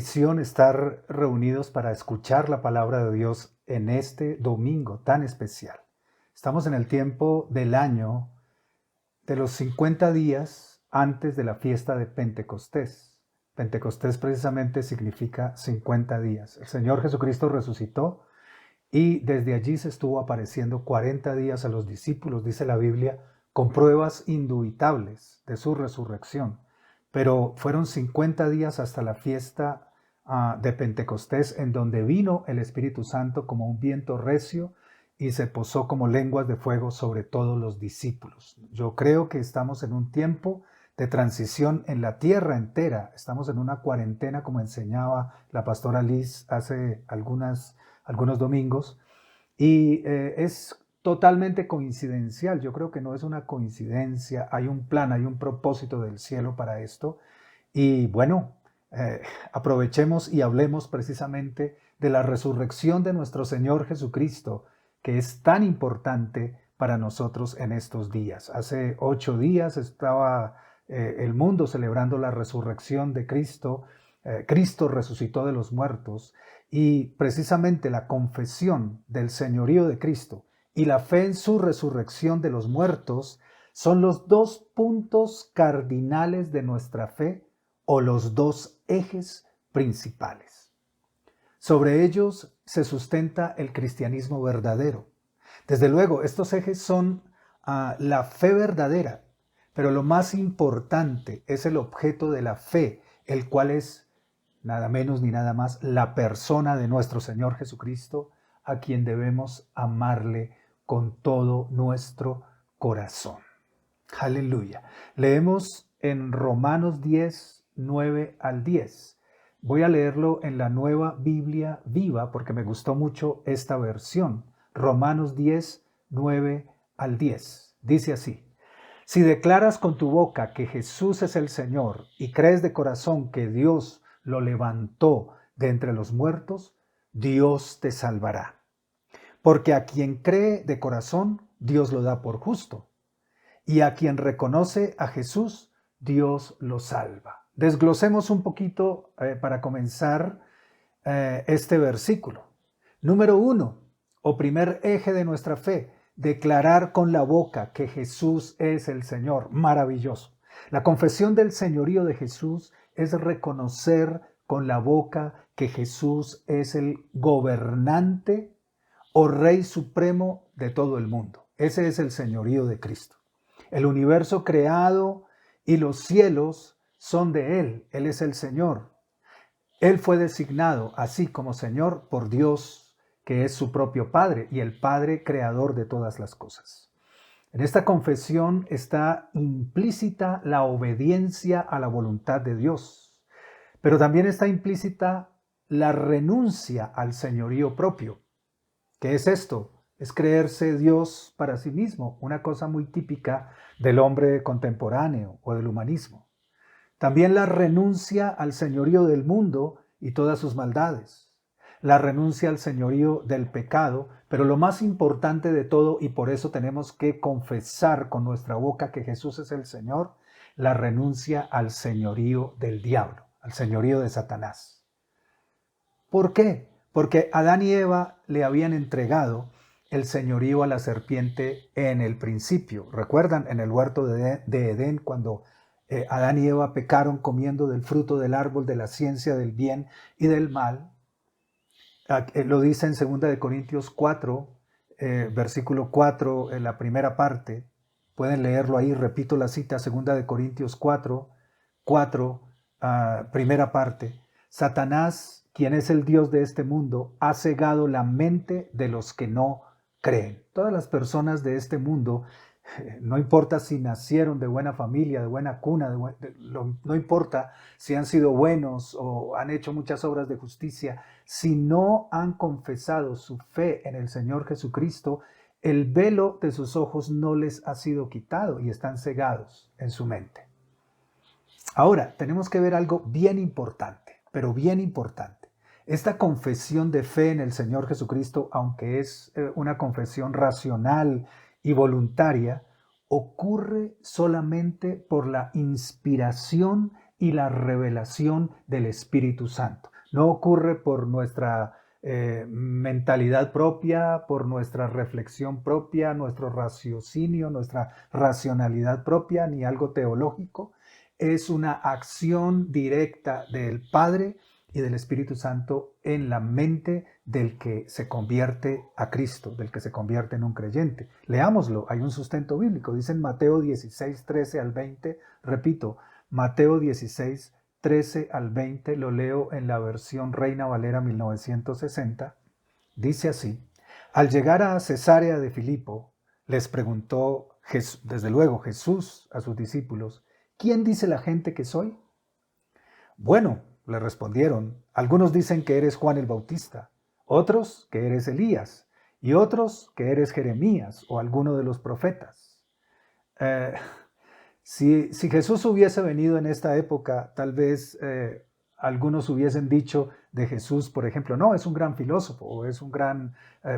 Bendición estar reunidos para escuchar la palabra de Dios en este domingo tan especial. Estamos en el tiempo del año de los 50 días antes de la fiesta de Pentecostés. Pentecostés precisamente significa 50 días. El Señor Jesucristo resucitó y desde allí se estuvo apareciendo 40 días a los discípulos, dice la Biblia, con pruebas indubitables de su resurrección. Pero fueron 50 días hasta la fiesta de Pentecostés, en donde vino el Espíritu Santo como un viento recio y se posó como lenguas de fuego sobre todos los discípulos. Yo creo que estamos en un tiempo de transición en la tierra entera. Estamos en una cuarentena, como enseñaba la pastora Liz hace algunos domingos, y es totalmente coincidencial. Yo creo que no es una coincidencia, hay un plan, hay un propósito del cielo para esto. Y bueno, aprovechemos y hablemos precisamente de la resurrección de nuestro Señor Jesucristo, que es tan importante para nosotros en estos días. Hace 8 días estaba el mundo celebrando la resurrección de Cristo. Cristo resucitó de los muertos y precisamente la confesión del señorío de Cristo y la fe en su resurrección de los muertos son los dos puntos cardinales de nuestra fe o los dos ejes principales. Sobre ellos se sustenta el cristianismo verdadero. Desde luego, estos ejes son la fe verdadera, pero lo más importante es el objeto de la fe, el cual es nada menos ni nada más la persona de nuestro Señor Jesucristo, a quien debemos amarle con todo nuestro corazón. Aleluya. Leemos en Romanos 10, 9 al 10. Voy a leerlo en la Nueva Biblia Viva porque me gustó mucho esta versión. Romanos 10, 9 al 10. Dice así: si declaras con tu boca que Jesús es el Señor y crees de corazón que Dios lo levantó de entre los muertos, Dios te salvará. Porque a quien cree de corazón, Dios lo da por justo. Y a quien reconoce a Jesús, Dios lo salva. Desglosemos un poquito para comenzar este versículo. Número 1, o primer eje de nuestra fe, declarar con la boca que Jesús es el Señor. Maravilloso. La confesión del señorío de Jesús es reconocer con la boca que Jesús es el gobernante o Rey Supremo de todo el mundo. Ese es el señorío de Cristo. El universo creado y los cielos son de Él. Él es el Señor. Él fue designado así como Señor por Dios, que es su propio Padre y el Padre creador de todas las cosas. En esta confesión está implícita la obediencia a la voluntad de Dios, pero también está implícita la renuncia al señorío propio. ¿Qué es esto? Es creerse Dios para sí mismo, una cosa muy típica del hombre contemporáneo o del humanismo. También la renuncia al señorío del mundo y todas sus maldades. La renuncia al señorío del pecado, pero lo más importante de todo, y por eso tenemos que confesar con nuestra boca que Jesús es el Señor, la renuncia al señorío del diablo, al señorío de Satanás. ¿Por qué? Porque Adán y Eva le habían entregado el señorío a la serpiente en el principio. ¿Recuerdan en el huerto de Edén cuando Adán y Eva pecaron comiendo del fruto del árbol de la ciencia del bien y del mal? Lo dice en 2 Corintios 4, versículo 4, en la primera parte. Pueden leerlo ahí, repito la cita, 2 Corintios 4, primera parte. Satanás, quien es el Dios de este mundo, ha cegado la mente de los que no creen. Todas las personas de este mundo, no importa si nacieron de buena familia, de buena cuna, no importa si han sido buenos o han hecho muchas obras de justicia, si no han confesado su fe en el Señor Jesucristo, el velo de sus ojos no les ha sido quitado y están cegados en su mente. Ahora, tenemos que ver algo bien importante, pero bien importante. Esta confesión de fe en el Señor Jesucristo, aunque es una confesión racional y voluntaria, ocurre solamente por la inspiración y la revelación del Espíritu Santo. No ocurre por nuestra mentalidad propia, por nuestra reflexión propia, nuestro raciocinio, nuestra racionalidad propia, ni algo teológico. Es una acción directa del Padre y del Espíritu Santo en la mente del que se convierte a Cristo, del que se convierte en un creyente. Leámoslo, hay un sustento bíblico. Dice en Mateo 16, 13 al 20, repito, Mateo 16, 13 al 20, lo leo en la versión Reina Valera 1960, dice así: al llegar a Cesarea de Filipo, les preguntó, desde luego Jesús a sus discípulos, ¿quién dice la gente que soy? Bueno, le respondieron, algunos dicen que eres Juan el Bautista, otros que eres Elías, y otros que eres Jeremías o alguno de los profetas. Si Jesús hubiese venido en esta época, tal vez algunos hubiesen dicho de Jesús, por ejemplo, no, es un gran filósofo, o es un gran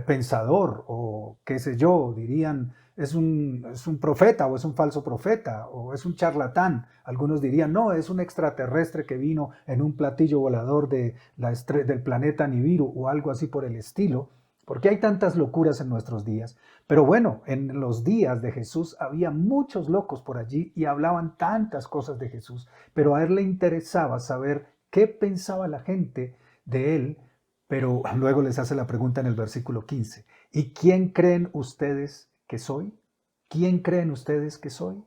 pensador, o qué sé yo, dirían, es un profeta, o es un falso profeta, o es un charlatán. Algunos dirían, no, es un extraterrestre que vino en un platillo volador del planeta Nibiru, o algo así por el estilo. Porque hay tantas locuras en nuestros días. Pero bueno, en los días de Jesús había muchos locos por allí y hablaban tantas cosas de Jesús, pero a él le interesaba saber qué pensaba la gente de él, pero luego les hace la pregunta en el versículo 15. ¿Y quién creen ustedes que soy? ¿Quién creen ustedes que soy?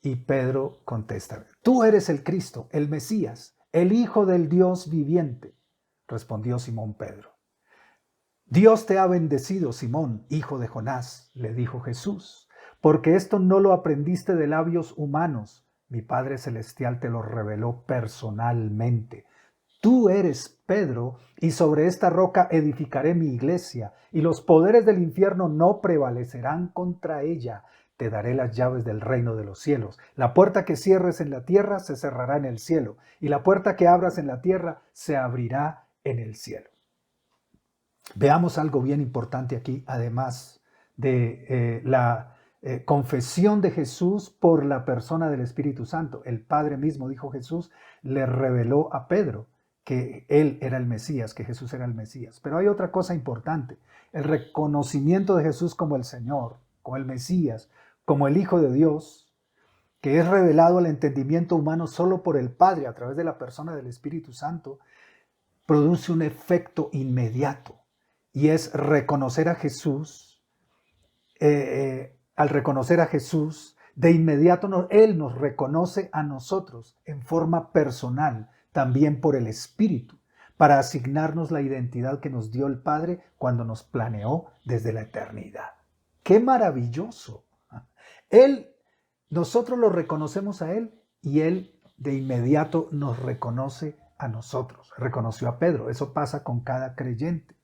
Y Pedro contesta, tú eres el Cristo, el Mesías, el Hijo del Dios viviente, respondió Simón Pedro. Dios te ha bendecido, Simón, hijo de Jonás, le dijo Jesús, porque esto no lo aprendiste de labios humanos, mi Padre Celestial te lo reveló personalmente. Tú eres Pedro, y sobre esta roca edificaré mi iglesia, y los poderes del infierno no prevalecerán contra ella. Te daré las llaves del reino de los cielos. La puerta que cierres en la tierra se cerrará en el cielo, y la puerta que abras en la tierra se abrirá en el cielo. Veamos algo bien importante aquí, además de la confesión de Jesús por la persona del Espíritu Santo. El Padre mismo, dijo Jesús, le reveló a Pedro que él era el Mesías, que Jesús era el Mesías. Pero hay otra cosa importante, el reconocimiento de Jesús como el Señor, como el Mesías, como el Hijo de Dios, que es revelado al entendimiento humano solo por el Padre a través de la persona del Espíritu Santo, produce un efecto inmediato. Y es reconocer a Jesús, al reconocer a Jesús, de inmediato Él nos reconoce a nosotros en forma personal, también por el Espíritu, para asignarnos la identidad que nos dio el Padre cuando nos planeó desde la eternidad. ¡Qué maravilloso! Nosotros lo reconocemos a Él y Él de inmediato nos reconoce a nosotros. Reconoció a Pedro, eso pasa con cada creyente.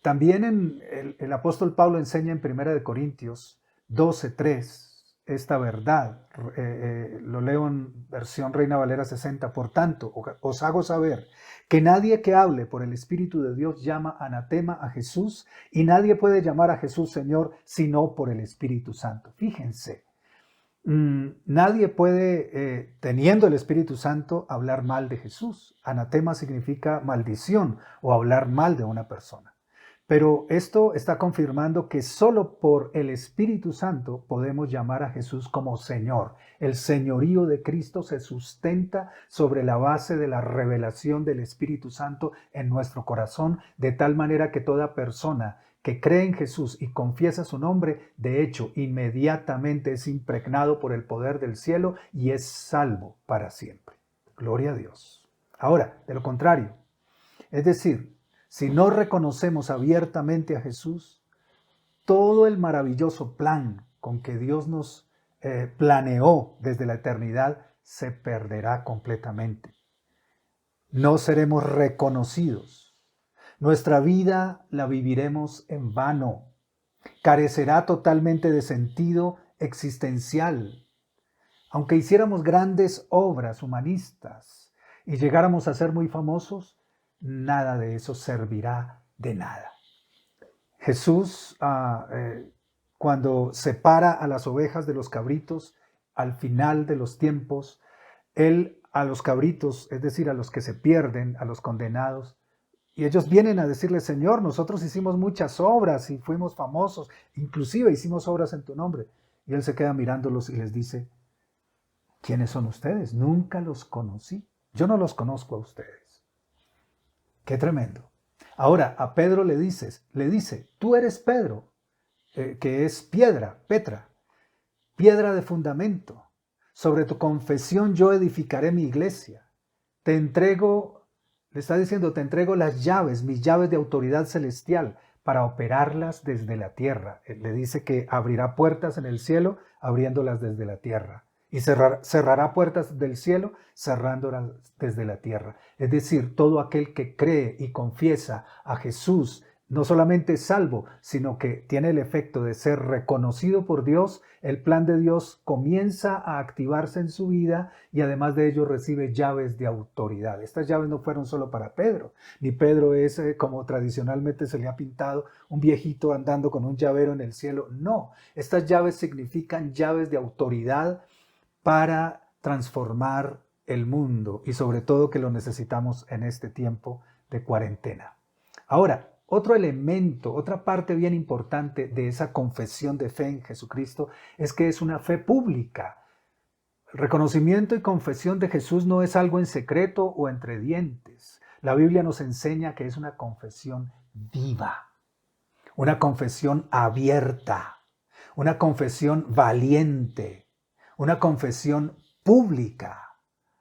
También el apóstol Pablo enseña en 1 Corintios 12:3 esta verdad. Lo leo en versión Reina Valera 60. Por tanto, os hago saber que nadie que hable por el Espíritu de Dios llama anatema a Jesús, y nadie puede llamar a Jesús Señor sino por el Espíritu Santo. Fíjense, nadie puede, teniendo el Espíritu Santo, hablar mal de Jesús. Anatema significa maldición o hablar mal de una persona. Pero esto está confirmando que solo por el Espíritu Santo podemos llamar a Jesús como Señor. El señorío de Cristo se sustenta sobre la base de la revelación del Espíritu Santo en nuestro corazón, de tal manera que toda persona que cree en Jesús y confiesa su nombre, de hecho, inmediatamente es impregnado por el poder del cielo y es salvo para siempre. Gloria a Dios. Ahora, de lo contrario, es decir, si no reconocemos abiertamente a Jesús, todo el maravilloso plan con que Dios nos planeó desde la eternidad se perderá completamente. No seremos reconocidos. Nuestra vida la viviremos en vano. Carecerá totalmente de sentido existencial. Aunque hiciéramos grandes obras humanistas y llegáramos a ser muy famosos, nada de eso servirá de nada. Jesús, cuando separa a las ovejas de los cabritos, al final de los tiempos, Él a los cabritos, es decir, a los que se pierden, a los condenados, y ellos vienen a decirle, Señor, nosotros hicimos muchas obras y fuimos famosos, inclusive hicimos obras en tu nombre. Y Él se queda mirándolos y les dice, ¿quiénes son ustedes? Nunca los conocí. Yo no los conozco a ustedes. Qué tremendo. Ahora a Pedro le dice, tú eres Pedro, que es piedra, Petra, piedra de fundamento. Sobre tu confesión yo edificaré mi iglesia. Te entrego, le está diciendo, te entrego las llaves, mis llaves de autoridad celestial, para operarlas desde la tierra. Él le dice que abrirá puertas en el cielo, abriéndolas desde la tierra. Y cerrará puertas del cielo, cerrándolas desde la tierra. Es decir, todo aquel que cree y confiesa a Jesús, no solamente es salvo, sino que tiene el efecto de ser reconocido por Dios, el plan de Dios comienza a activarse en su vida y además de ello recibe llaves de autoridad. Estas llaves no fueron solo para Pedro, ni Pedro es como tradicionalmente se le ha pintado, un viejito andando con un llavero en el cielo. No, estas llaves significan llaves de autoridad para transformar el mundo y sobre todo que lo necesitamos en este tiempo de cuarentena. Ahora, otro elemento, otra parte bien importante de esa confesión de fe en Jesucristo es que es una fe pública. El reconocimiento y confesión de Jesús no es algo en secreto o entre dientes. La Biblia nos enseña que es una confesión viva, una confesión abierta, una confesión valiente, una confesión pública.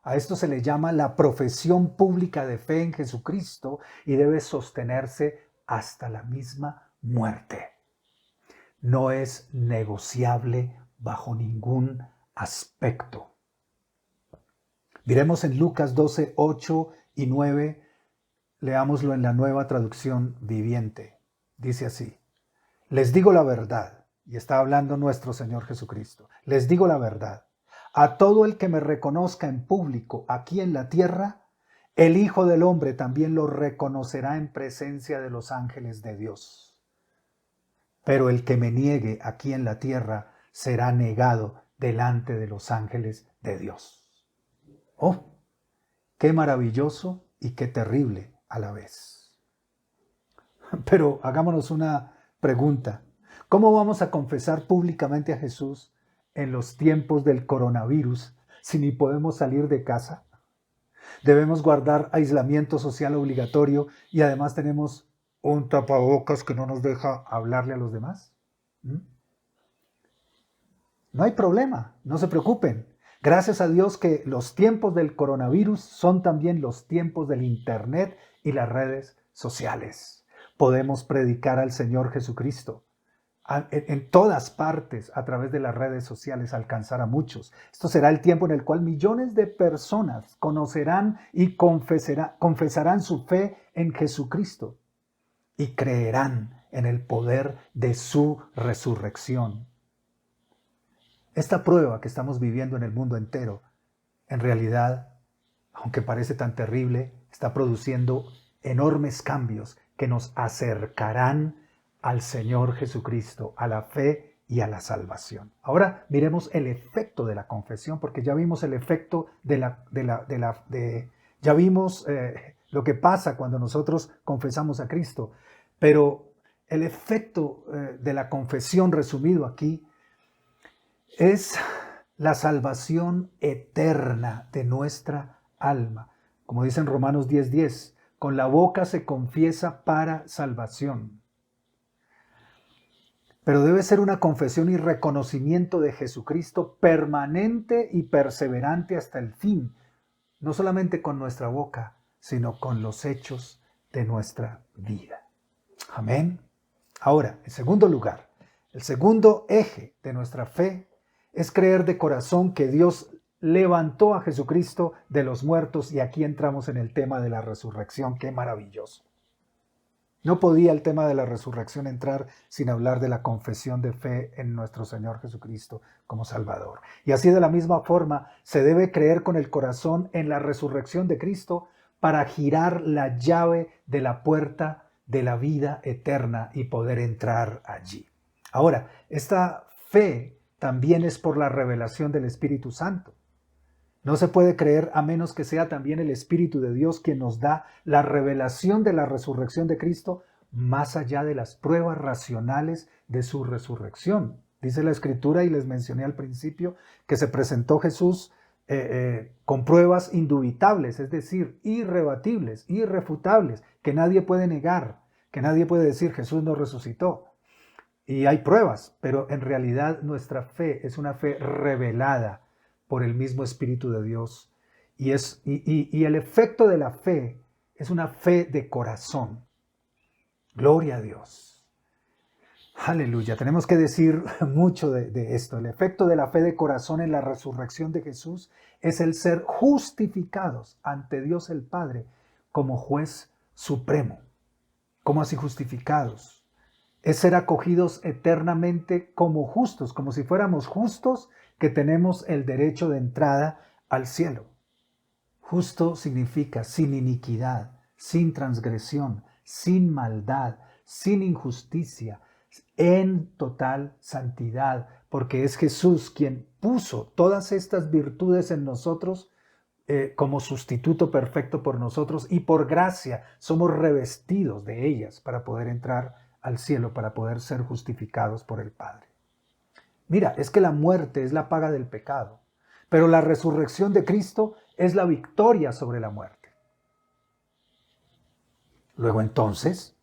A esto se le llama la profesión pública de fe en Jesucristo y debe sostenerse hasta la misma muerte. No es negociable bajo ningún aspecto. Miremos en Lucas 12, 8 y 9, leámoslo en la Nueva Traducción Viviente. Dice así, les digo la verdad, y está hablando nuestro Señor Jesucristo, les digo la verdad, a todo el que me reconozca en público aquí en la tierra, el Hijo del Hombre también lo reconocerá en presencia de los ángeles de Dios. Pero el que me niegue aquí en la tierra será negado delante de los ángeles de Dios. ¡Oh! ¡Qué maravilloso y qué terrible a la vez! Pero hagámonos una pregunta. ¿Cómo vamos a confesar públicamente a Jesús en los tiempos del coronavirus si ni podemos salir de casa? Debemos guardar aislamiento social obligatorio y además tenemos un tapabocas que no nos deja hablarle a los demás. No hay problema, no se preocupen. Gracias a Dios que los tiempos del coronavirus son también los tiempos del Internet y las redes sociales. Podemos predicar al Señor Jesucristo en todas partes a través de las redes sociales, alcanzar a muchos. Esto será el tiempo en el cual millones de personas conocerán y confesarán su fe en Jesucristo y creerán en el poder de su resurrección. Esta prueba que estamos viviendo en el mundo entero, en realidad, aunque parece tan terrible, está produciendo enormes cambios que nos acercarán al Señor Jesucristo, a la fe y a la salvación. Ahora miremos el efecto de la confesión, porque ya vimos el efecto ya vimos lo que pasa cuando nosotros confesamos a Cristo, pero el efecto de la confesión resumido aquí es la salvación eterna de nuestra alma. Como dice en Romanos 10:10, con la boca se confiesa para salvación. Pero debe ser una confesión y reconocimiento de Jesucristo permanente y perseverante hasta el fin, no solamente con nuestra boca, sino con los hechos de nuestra vida. Amén. Ahora, en segundo lugar, el segundo eje de nuestra fe es creer de corazón que Dios levantó a Jesucristo de los muertos, y aquí entramos en el tema de la resurrección. ¡Qué maravilloso! No podía el tema de la resurrección entrar sin hablar de la confesión de fe en nuestro Señor Jesucristo como Salvador. Y así de la misma forma se debe creer con el corazón en la resurrección de Cristo para girar la llave de la puerta de la vida eterna y poder entrar allí. Ahora, esta fe también es por la revelación del Espíritu Santo. No se puede creer a menos que sea también el Espíritu de Dios quien nos da la revelación de la resurrección de Cristo más allá de las pruebas racionales de su resurrección. Dice la Escritura, y les mencioné al principio, que se presentó Jesús con pruebas indubitables, es decir, irrebatibles, irrefutables, que nadie puede negar, que nadie puede decir Jesús no resucitó. Y hay pruebas, pero en realidad nuestra fe es una fe revelada por el mismo Espíritu de Dios. Y el efecto de la fe es una fe de corazón. Gloria a Dios. Aleluya. Tenemos que decir mucho de esto. El efecto de la fe de corazón en la resurrección de Jesús es el ser justificados ante Dios el Padre como juez supremo. ¿Cómo así justificados? Es ser acogidos eternamente como justos, como si fuéramos justos que tenemos el derecho de entrada al cielo. Justo significa sin iniquidad, sin transgresión, sin maldad, sin injusticia, en total santidad, porque es Jesús quien puso todas estas virtudes en nosotros como sustituto perfecto por nosotros, y por gracia somos revestidos de ellas para poder entrar al cielo, para poder ser justificados por el Padre. Mira, es que la muerte es la paga del pecado, pero la resurrección de Cristo es la victoria sobre la muerte. Luego entonces,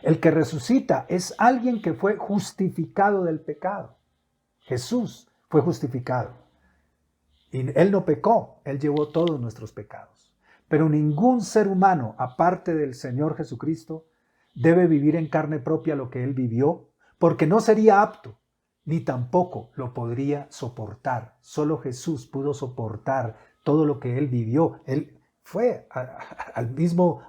el que resucita es alguien que fue justificado del pecado. Jesús fue justificado. Y Él no pecó, Él llevó todos nuestros pecados. Pero ningún ser humano, aparte del Señor Jesucristo, debe vivir en carne propia lo que Él vivió, porque no sería apto, ni tampoco lo podría soportar. Solo Jesús pudo soportar todo lo que Él vivió. Él fue a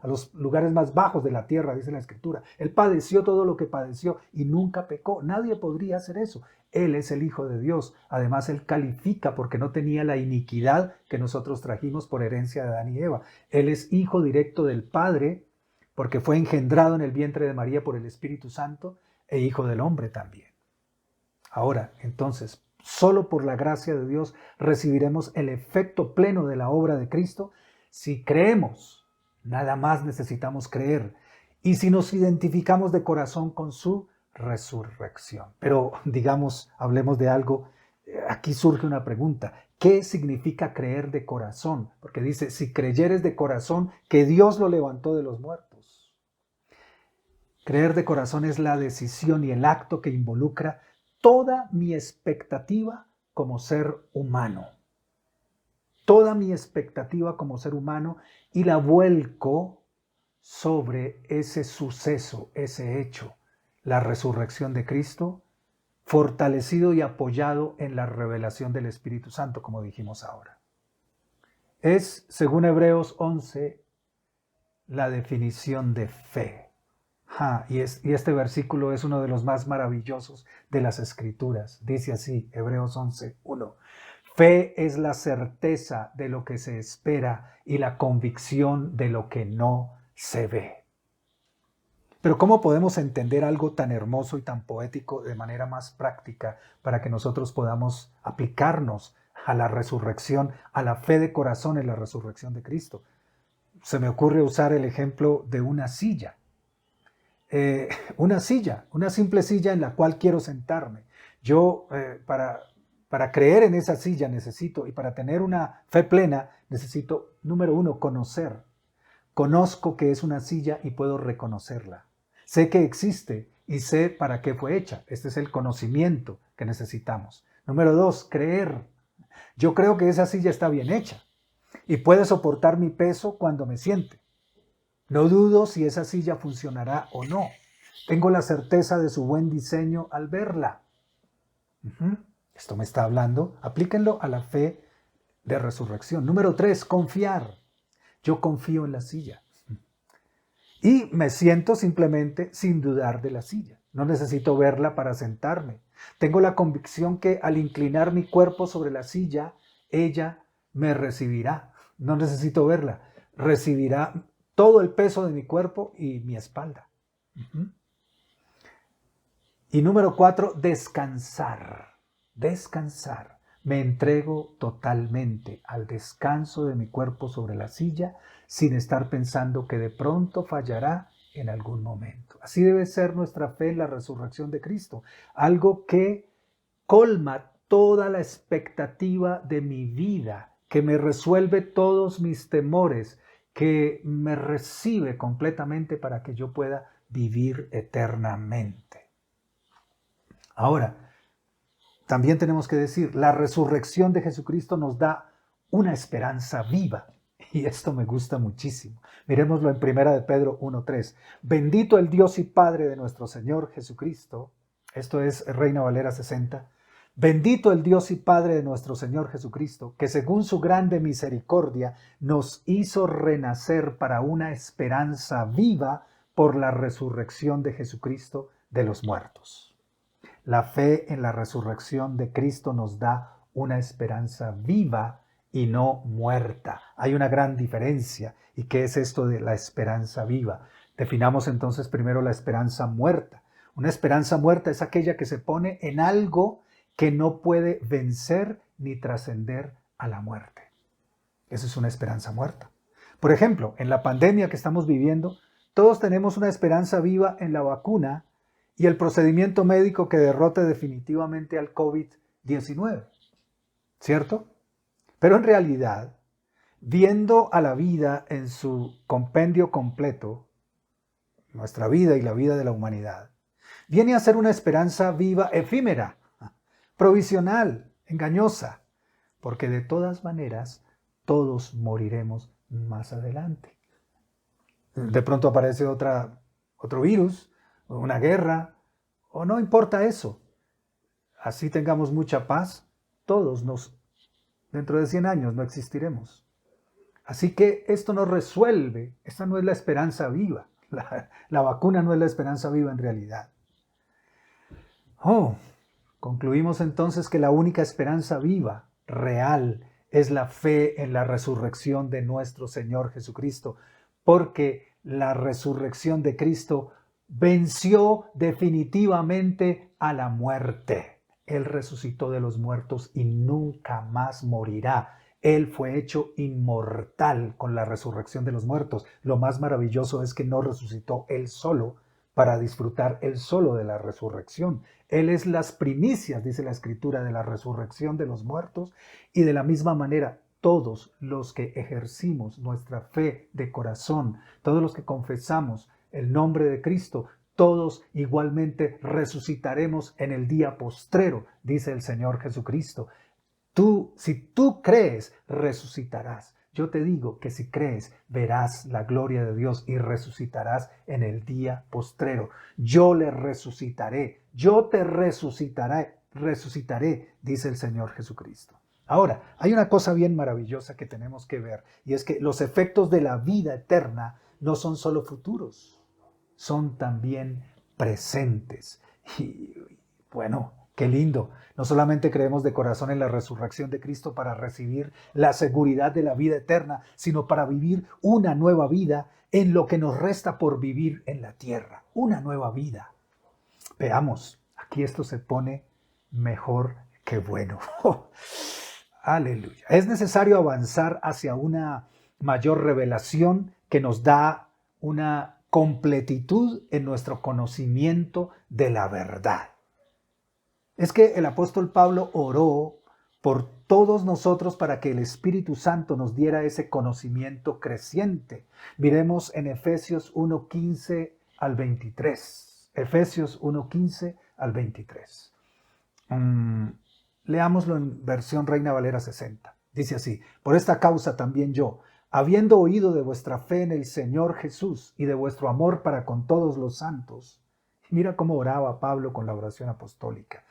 los lugares más bajos de la tierra, dice la Escritura. Él padeció todo lo que padeció y nunca pecó. Nadie podría hacer eso. Él es el Hijo de Dios. Además, Él califica porque no tenía la iniquidad que nosotros trajimos por herencia de Adán y Eva. Él es hijo directo del Padre porque fue engendrado en el vientre de María por el Espíritu Santo e hijo del hombre también. Ahora, entonces, solo por la gracia de Dios recibiremos el efecto pleno de la obra de Cristo si creemos. Nada más necesitamos creer. Y si nos identificamos de corazón con su resurrección. Pero digamos, hablemos de algo. Aquí surge una pregunta. ¿Qué significa creer de corazón? Porque dice, si creyeres de corazón que Dios lo levantó de los muertos. Creer de corazón es la decisión y el acto que involucra toda mi expectativa como ser humano. Toda mi expectativa como ser humano y la vuelco sobre ese suceso, ese hecho, la resurrección de Cristo, fortalecido y apoyado en la revelación del Espíritu Santo, como dijimos ahora. Es, según Hebreos 11, la definición de fe. Y este versículo es uno de los más maravillosos de las Escrituras. Dice así, Hebreos 11:1. Fe es la certeza de lo que se espera y la convicción de lo que no se ve. Pero ¿cómo podemos entender algo tan hermoso y tan poético de manera más práctica para que nosotros podamos aplicarnos a la resurrección, a la fe de corazón en la resurrección de Cristo? Se me ocurre usar el ejemplo de una silla. Una simple silla en la cual quiero sentarme. Yo, para creer en esa silla necesito, y para tener una fe plena, necesito, número uno, conocer. Conozco que es una silla y puedo reconocerla. Sé que existe y sé para qué fue hecha. Este es el conocimiento que necesitamos. Número dos, creer. Yo creo que esa silla está bien hecha y puede soportar mi peso cuando me siente. No dudo si esa silla funcionará o no. Tengo la certeza de su buen diseño al verla. Esto me está hablando. Aplíquenlo a la fe de resurrección. Número 3, confiar. Yo confío en la silla. Y me siento simplemente sin dudar de la silla. No necesito verla para sentarme. Tengo la convicción que al inclinar mi cuerpo sobre la silla, ella me recibirá. No necesito verla. Recibirá todo el peso de mi cuerpo y mi espalda. Y número 4, descansar. Descansar. Me entrego totalmente al descanso de mi cuerpo sobre la silla sin estar pensando que de pronto fallará en algún momento. Así debe ser nuestra fe en la resurrección de Cristo, algo que colma toda la expectativa de mi vida, que me resuelve todos mis temores, que me recibe completamente para que yo pueda vivir eternamente. Ahora, también tenemos que decir, la resurrección de Jesucristo nos da una esperanza viva. Y esto me gusta muchísimo. Miremoslo en 1 de Pedro 1:3. Bendito el Dios y Padre de nuestro Señor Jesucristo. Esto es Reina Valera 60. Bendito el Dios y Padre de nuestro Señor Jesucristo, que según su grande misericordia nos hizo renacer para una esperanza viva por la resurrección de Jesucristo de los muertos. La fe en la resurrección de Cristo nos da una esperanza viva y no muerta. Hay una gran diferencia. ¿Y qué es esto de la esperanza viva? Definamos entonces primero la esperanza muerta. Una esperanza muerta es aquella que se pone en algo que no puede vencer ni trascender a la muerte. Esa es una esperanza muerta. Por ejemplo, en la pandemia que estamos viviendo, todos tenemos una esperanza viva en la vacuna y el procedimiento médico que derrote definitivamente al COVID-19, ¿cierto? Pero en realidad, viendo a la vida en su compendio completo, nuestra vida y la vida de la humanidad, viene a ser una esperanza viva, efímera, provisional, engañosa, porque de todas maneras todos moriremos más adelante. De pronto aparece otro virus, o una guerra, o no importa eso. Así tengamos mucha paz, dentro de 100 años no existiremos. Así que esto no resuelve, esta no es la esperanza viva. La vacuna no es la esperanza viva en realidad. Concluimos entonces que la única esperanza viva, real, es la fe en la resurrección de nuestro Señor Jesucristo, porque la resurrección de Cristo venció definitivamente a la muerte. Él resucitó de los muertos y nunca más morirá. Él fue hecho inmortal con la resurrección de los muertos. Lo más maravilloso es que no resucitó él solo para disfrutar él solo de la resurrección. Él es las primicias, dice la Escritura, de la resurrección de los muertos, y de la misma manera todos los que ejercimos nuestra fe de corazón, todos los que confesamos el nombre de Cristo, todos igualmente resucitaremos en el día postrero, dice el Señor Jesucristo. Si tú crees, resucitarás. Yo te digo que si crees, verás la gloria de Dios y resucitarás en el día postrero. Yo le resucitaré, yo te resucitaré, dice el Señor Jesucristo. Ahora, hay una cosa bien maravillosa que tenemos que ver, y es que los efectos de la vida eterna no son solo futuros, son también presentes. Y bueno, qué lindo. No solamente creemos de corazón en la resurrección de Cristo para recibir la seguridad de la vida eterna, sino para vivir una nueva vida en lo que nos resta por vivir en la tierra. Una nueva vida. Veamos, aquí esto se pone mejor que bueno. Aleluya. Es necesario avanzar hacia una mayor revelación que nos da una completitud en nuestro conocimiento de la verdad. Es que el apóstol Pablo oró por todos nosotros para que el Espíritu Santo nos diera ese conocimiento creciente. Miremos en Efesios 1:15 al 23. Efesios 1:15 al 23. Leámoslo en versión Reina Valera 60. Dice así: por esta causa también yo, habiendo oído de vuestra fe en el Señor Jesús y de vuestro amor para con todos los santos. Mira cómo oraba Pablo con la oración apostólica.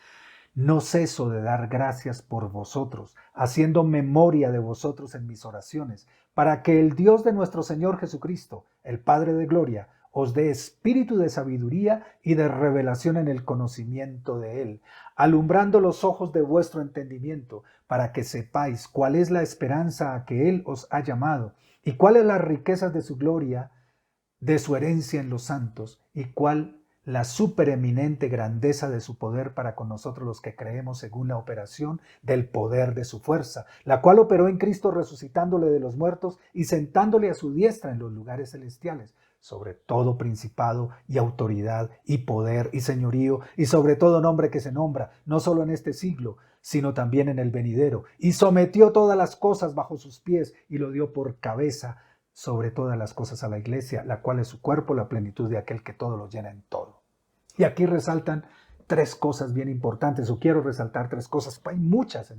No ceso de dar gracias por vosotros, haciendo memoria de vosotros en mis oraciones, para que el Dios de nuestro Señor Jesucristo, el Padre de gloria, os dé espíritu de sabiduría y de revelación en el conocimiento de Él, alumbrando los ojos de vuestro entendimiento, para que sepáis cuál es la esperanza a que Él os ha llamado, y cuáles las riquezas de su gloria, de su herencia en los santos, y cuál la supereminente grandeza de su poder para con nosotros los que creemos según la operación del poder de su fuerza, la cual operó en Cristo resucitándole de los muertos y sentándole a su diestra en los lugares celestiales, sobre todo principado y autoridad y poder y señorío y sobre todo nombre que se nombra, no solo en este siglo, sino también en el venidero, y sometió todas las cosas bajo sus pies y lo dio por cabeza sobre todas las cosas a la iglesia, la cual es su cuerpo, la plenitud de aquel que todo lo llena en todo. Y aquí resaltan tres cosas bien importantes, o quiero resaltar tres cosas. Hay muchas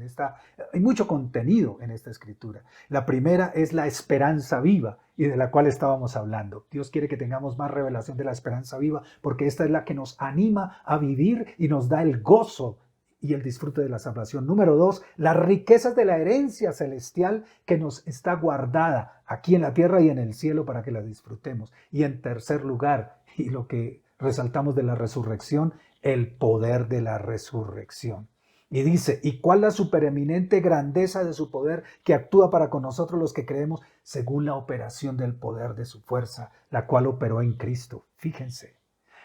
hay mucho contenido en esta escritura. La primera es la esperanza viva, y de la cual estábamos hablando. Dios quiere que tengamos más revelación de la esperanza viva, porque esta es la que nos anima a vivir y nos da el gozo y el disfrute de la salvación. Número dos, las riquezas de la herencia celestial que nos está guardada aquí en la tierra y en el cielo para que la disfrutemos. Y en tercer lugar, y lo que resaltamos de la resurrección, el poder de la resurrección. Y dice, ¿y cuál la supereminente grandeza de su poder que actúa para con nosotros los que creemos según la operación del poder de su fuerza, la cual operó en Cristo? Fíjense.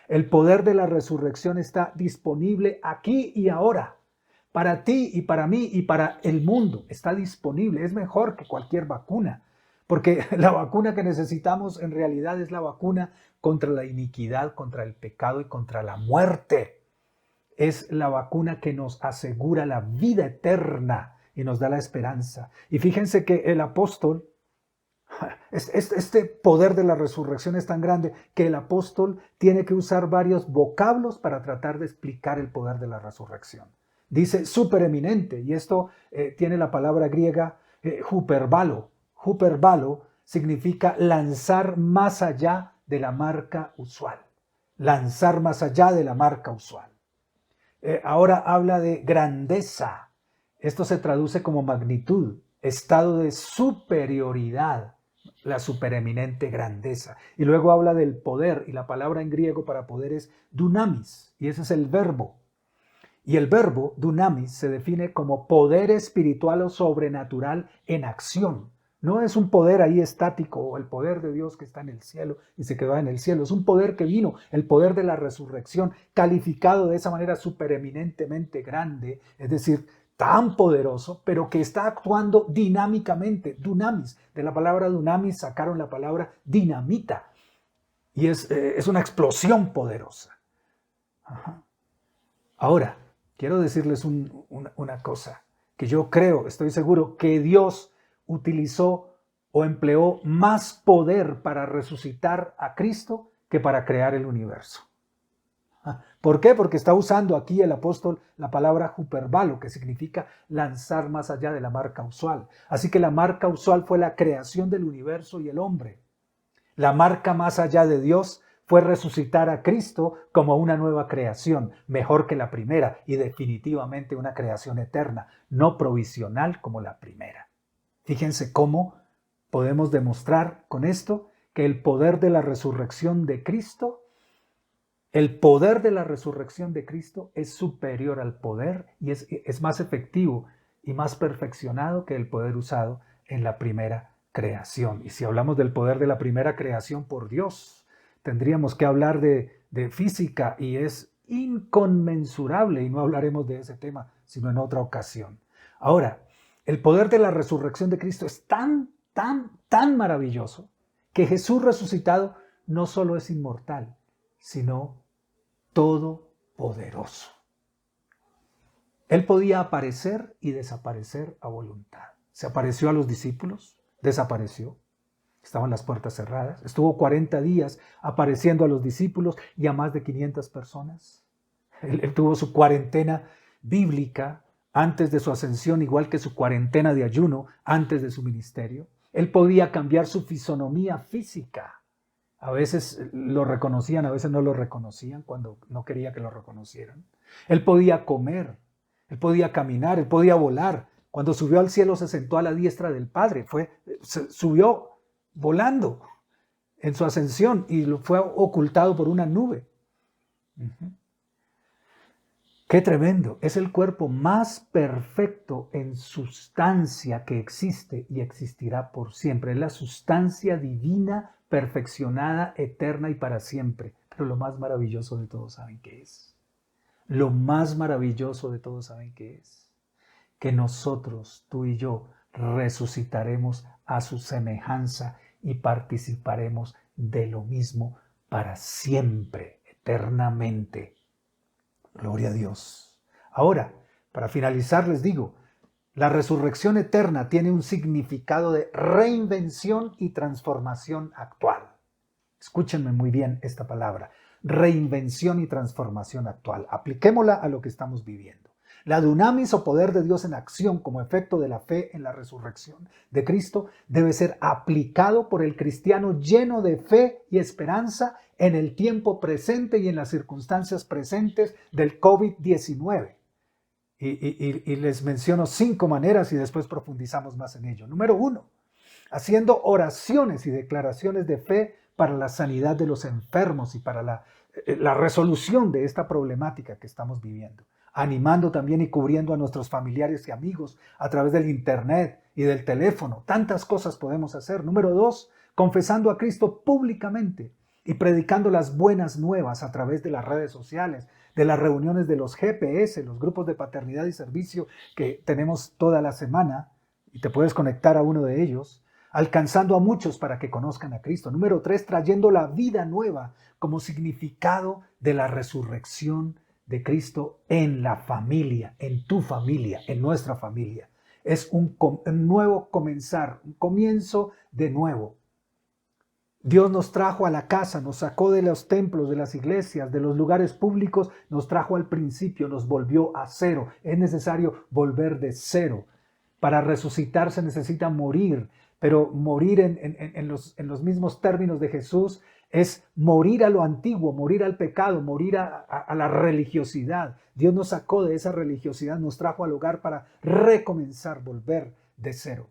El poder de la resurrección está disponible aquí y ahora, para ti y para mí y para el mundo. Está disponible, es mejor que cualquier vacuna, porque la vacuna que necesitamos en realidad es la vacuna contra la iniquidad, contra el pecado y contra la muerte. Es la vacuna que nos asegura la vida eterna y nos da la esperanza. Y fíjense que el apóstol, este poder de la resurrección es tan grande que el apóstol tiene que usar varios vocablos para tratar de explicar el poder de la resurrección. Dice supereminente, y esto tiene la palabra griega huperbalo. Huperbalo significa lanzar más allá de la marca usual. Lanzar más allá de la marca usual. Ahora habla de grandeza. Esto se traduce como magnitud, estado de superioridad, la supereminente grandeza. Y luego habla del poder, y la palabra en griego para poder es dunamis, y ese es el verbo. Y el verbo dunamis se define como poder espiritual o sobrenatural en acción. No es un poder ahí estático o el poder de Dios que está en el cielo y se quedó en el cielo. Es un poder que vino, el poder de la resurrección, calificado de esa manera supereminentemente grande, es decir, tan poderoso, pero que está actuando dinámicamente. Dunamis, de la palabra dunamis sacaron la palabra dinamita y es una explosión poderosa. Ajá. Ahora, quiero decirles una cosa, que yo creo, estoy seguro, que Dios utilizó o empleó más poder para resucitar a Cristo que para crear el universo. ¿Por qué? Porque está usando aquí el apóstol la palabra huperbalo, que significa lanzar más allá de la marca usual. Así que la marca usual fue la creación del universo y el hombre. La marca más allá de Dios fue resucitar a Cristo como una nueva creación, mejor que la primera y definitivamente una creación eterna, no provisional como la primera. Fíjense cómo podemos demostrar con esto que el poder de la resurrección de Cristo, es superior al poder y es más efectivo y más perfeccionado que el poder usado en la primera creación. Y si hablamos del poder de la primera creación por Dios, tendríamos que hablar de física y es inconmensurable y no hablaremos de ese tema sino en otra ocasión. Ahora, el poder de la resurrección de Cristo es tan maravilloso que Jesús resucitado no solo es inmortal, sino todopoderoso. Él podía aparecer y desaparecer a voluntad. Se apareció a los discípulos, desapareció. Estaban las puertas cerradas. Estuvo 40 días apareciendo a los discípulos y a más de 500 personas. Él tuvo su cuarentena bíblica antes de su ascensión, igual que su cuarentena de ayuno antes de su ministerio. Él podía cambiar su fisonomía física. A veces lo reconocían, a veces no lo reconocían cuando no quería que lo reconocieran. Él podía comer, él podía caminar, él podía volar. Cuando subió al cielo se sentó a la diestra del Padre. Subió volando en su ascensión y fue ocultado por una nube. ¡Qué tremendo! Es el cuerpo más perfecto en sustancia que existe y existirá por siempre. Es la sustancia divina, perfeccionada, eterna y para siempre. Pero lo más maravilloso de todo, ¿saben qué es? Lo más maravilloso de todo, ¿saben qué es? Que nosotros, tú y yo, resucitaremos a su semejanza y participaremos de lo mismo para siempre, eternamente. Gloria a Dios. Ahora, para finalizar, les digo, la resurrección eterna tiene un significado de reinvención y transformación actual. Escúchenme muy bien esta palabra, reinvención y transformación actual. Apliquémosla a lo que estamos viviendo. La dunamis o poder de Dios en acción como efecto de la fe en la resurrección de Cristo debe ser aplicado por el cristiano lleno de fe y esperanza en el tiempo presente y en las circunstancias presentes del COVID-19. Y les menciono 5 maneras y después profundizamos más en ello. Número 1, haciendo oraciones y declaraciones de fe para la sanidad de los enfermos y para la resolución de esta problemática que estamos viviendo. Animando también y cubriendo a nuestros familiares y amigos a través del internet y del teléfono. Tantas cosas podemos hacer. Número 2, confesando a Cristo públicamente y predicando las buenas nuevas a través de las redes sociales, de las reuniones de los GPS, los grupos de paternidad y servicio que tenemos toda la semana, y te puedes conectar a uno de ellos, alcanzando a muchos para que conozcan a Cristo. Número 3, trayendo la vida nueva como significado de la resurrección de Cristo en la familia, en tu familia, en nuestra familia. Es un nuevo comenzar, un comienzo de nuevo. Dios nos trajo a la casa, nos sacó de los templos, de las iglesias, de los lugares públicos, nos trajo al principio, nos volvió a cero. Es necesario volver de cero. Para resucitar se necesita morir, pero morir en los mismos términos de Jesús es morir a lo antiguo, morir al pecado, morir a la religiosidad. Dios nos sacó de esa religiosidad, nos trajo al hogar para recomenzar, volver de cero.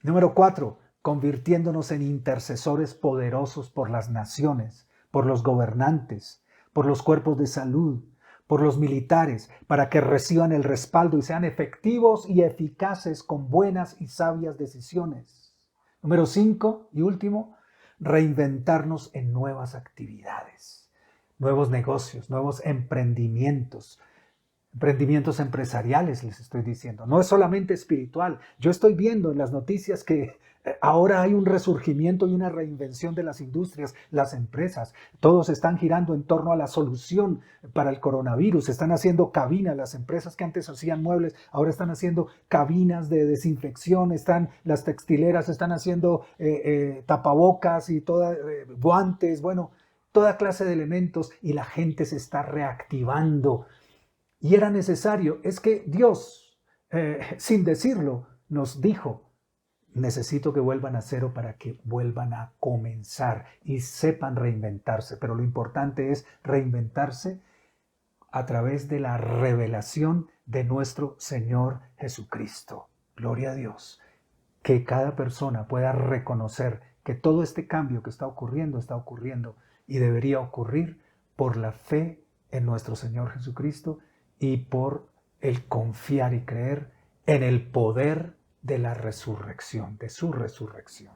Número 4, convirtiéndonos en intercesores poderosos por las naciones, por los gobernantes, por los cuerpos de salud, por los militares, para que reciban el respaldo y sean efectivos y eficaces con buenas y sabias decisiones. Número 5 y último, reinventarnos en nuevas actividades, nuevos negocios, nuevos emprendimientos empresariales, les estoy diciendo. No es solamente espiritual. Yo estoy viendo en las noticias que ahora hay un resurgimiento y una reinvención de las industrias, las empresas. Todos están girando en torno a la solución para el coronavirus. Están haciendo cabinas. Las empresas que antes hacían muebles, ahora están haciendo cabinas de desinfección. Las textileras están haciendo tapabocas y guantes, bueno, toda clase de elementos, y la gente se está reactivando. Y era necesario, es que Dios, sin decirlo, nos dijo, necesito que vuelvan a cero para que vuelvan a comenzar y sepan reinventarse. Pero lo importante es reinventarse a través de la revelación de nuestro Señor Jesucristo. Gloria a Dios. Que cada persona pueda reconocer que todo este cambio que está ocurriendo y debería ocurrir por la fe en nuestro Señor Jesucristo y por el confiar y creer en el poder de la resurrección, de su resurrección.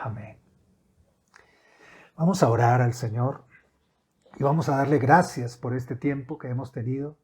Amén. Vamos a orar al Señor y vamos a darle gracias por este tiempo que hemos tenido.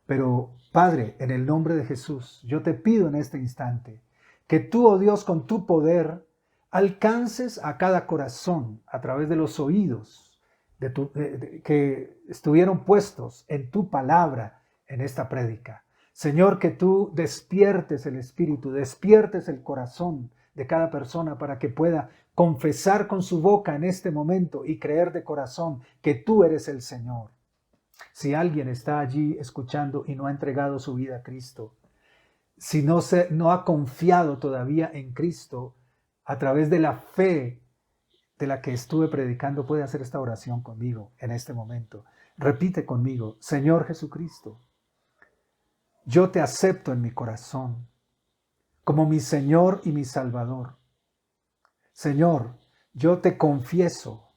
Pero, Padre, en el nombre de Jesús, yo te pido en este instante que tú, oh Dios, con tu poder, alcances a cada corazón a través de los oídos que estuvieron puestos en tu palabra en esta prédica. Señor, que tú despiertes el espíritu, despiertes el corazón de cada persona para que pueda confesar con su boca en este momento y creer de corazón que tú eres el Señor. Si alguien está allí escuchando y no ha entregado su vida a Cristo, si no ha confiado todavía en Cristo a través de la fe de la que estuve predicando, puede hacer esta oración conmigo en este momento. Repite conmigo: Señor Jesucristo, yo te acepto en mi corazón como mi Señor y mi Salvador. Señor, yo te confieso,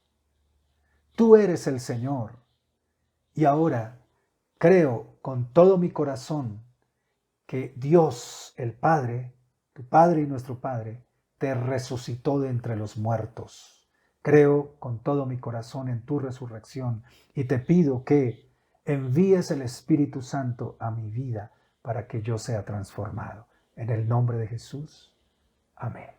tú eres el Señor, y ahora creo con todo mi corazón que Dios, el Padre, tu Padre y nuestro Padre, te resucitó de entre los muertos. Creo con todo mi corazón en tu resurrección y te pido que envíes el Espíritu Santo a mi vida para que yo sea transformado. En el nombre de Jesús. Amén.